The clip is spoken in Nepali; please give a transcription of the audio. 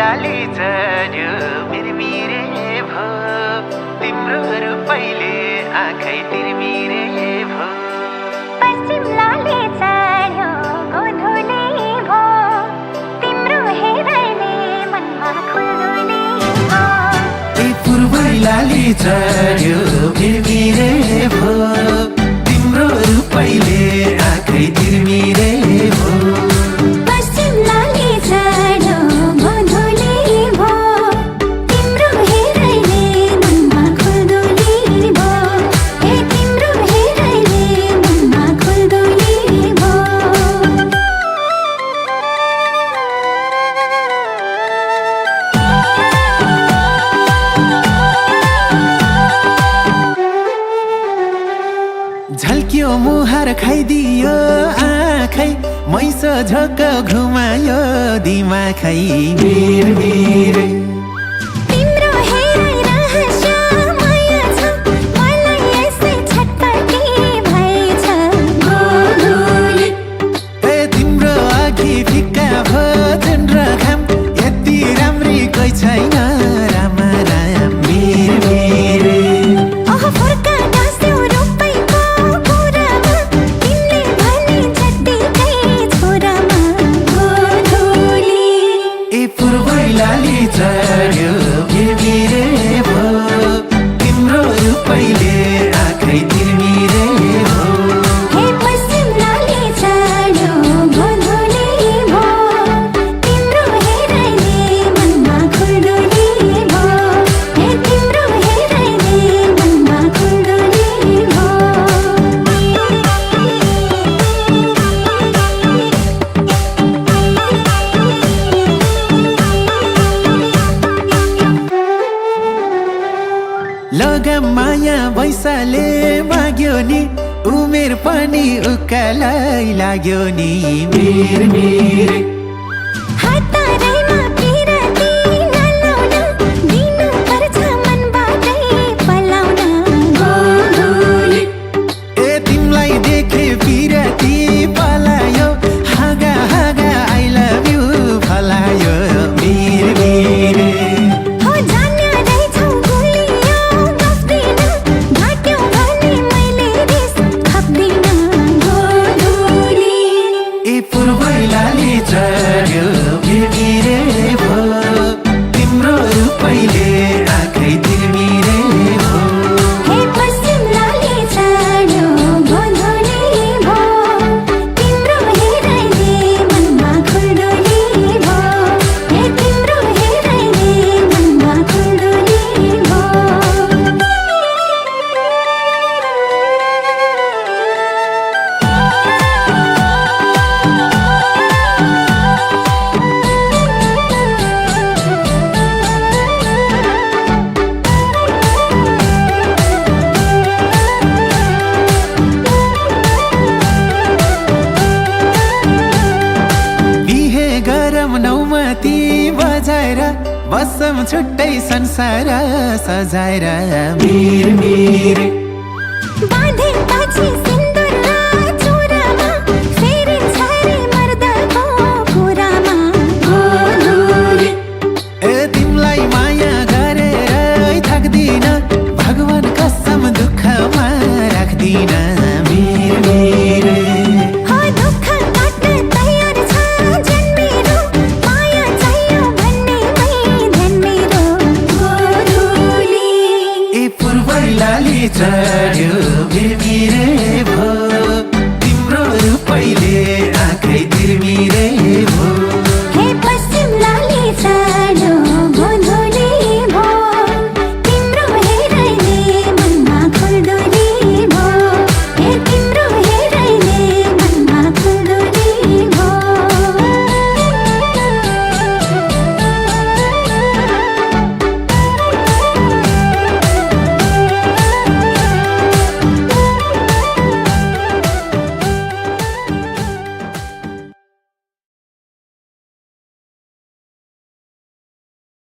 लाली झर्यो मिरमिरे भो तिम्रो रूपैले आँखै तिरमिरे भो पश्चिम लाली झर्यो गोधुली भो तिम्रो हेराइले मनमा खुल्दुली भो ए पूर्वै लाली झर्यो मिरमिरे भो तिम्रो रूपैले आँखै तिरमिरे भो झल्क्यो मुहार खाइदियो आँखै मैसो झोक घुमायो दिमाखै मिरमिरे तिम्रो हेराइ रहस्यमय छ मलाई यसै छटपटी भएछ गोधुली ए तिम्रो अघि फिक्का भोजन र घाम यति राम्री कोही छैन रामा राम मिरमिरे ओह फर्का लाली झर्यो मिरमिरे भो तिम्रो रूपैले आँखै तिरमिरे भो हे पश्चिम लाली झर्यो गोधुली भो तिम्रो हेराइले मनमा खुल्दुली भो हे तिम्रो हेराइले मनमा खुल्दुली भो लगाम माया बैसाले माग्यो नि उमेर पनि उकालै लाग्यो नि मिरमिरे हतारैमा पिरती नलाउन दिनुपर्छ मनबाटै पलाउन गोधुली ए तिमीलाई देखे पिरती पलायो हाँगा हाँगा आई लभ यु फलायो मिरमिरे झर्यो मिरमिरे भो तिम्रो रूपैले आँखै तिरमिरे भो हे पश्चिम लाली झर्यो गोधुली भो तिम्रो हेराइले मनमा खुल्दुली भो हे तिम्रो हेराइले मनमा खुल्दुली भो नौमती बजाएर बसम छुट्टै संसार सजाएर मिरमिरे बाँधेपछि सिन्दुर र चुरामा फेरि छरे मर्दको कुरामा गोधुली ए तिमीलाई माया गरेरै थाक्दिन भगवान कसम दुःखमा राख्दिन मिरमिरे लाली झर्यो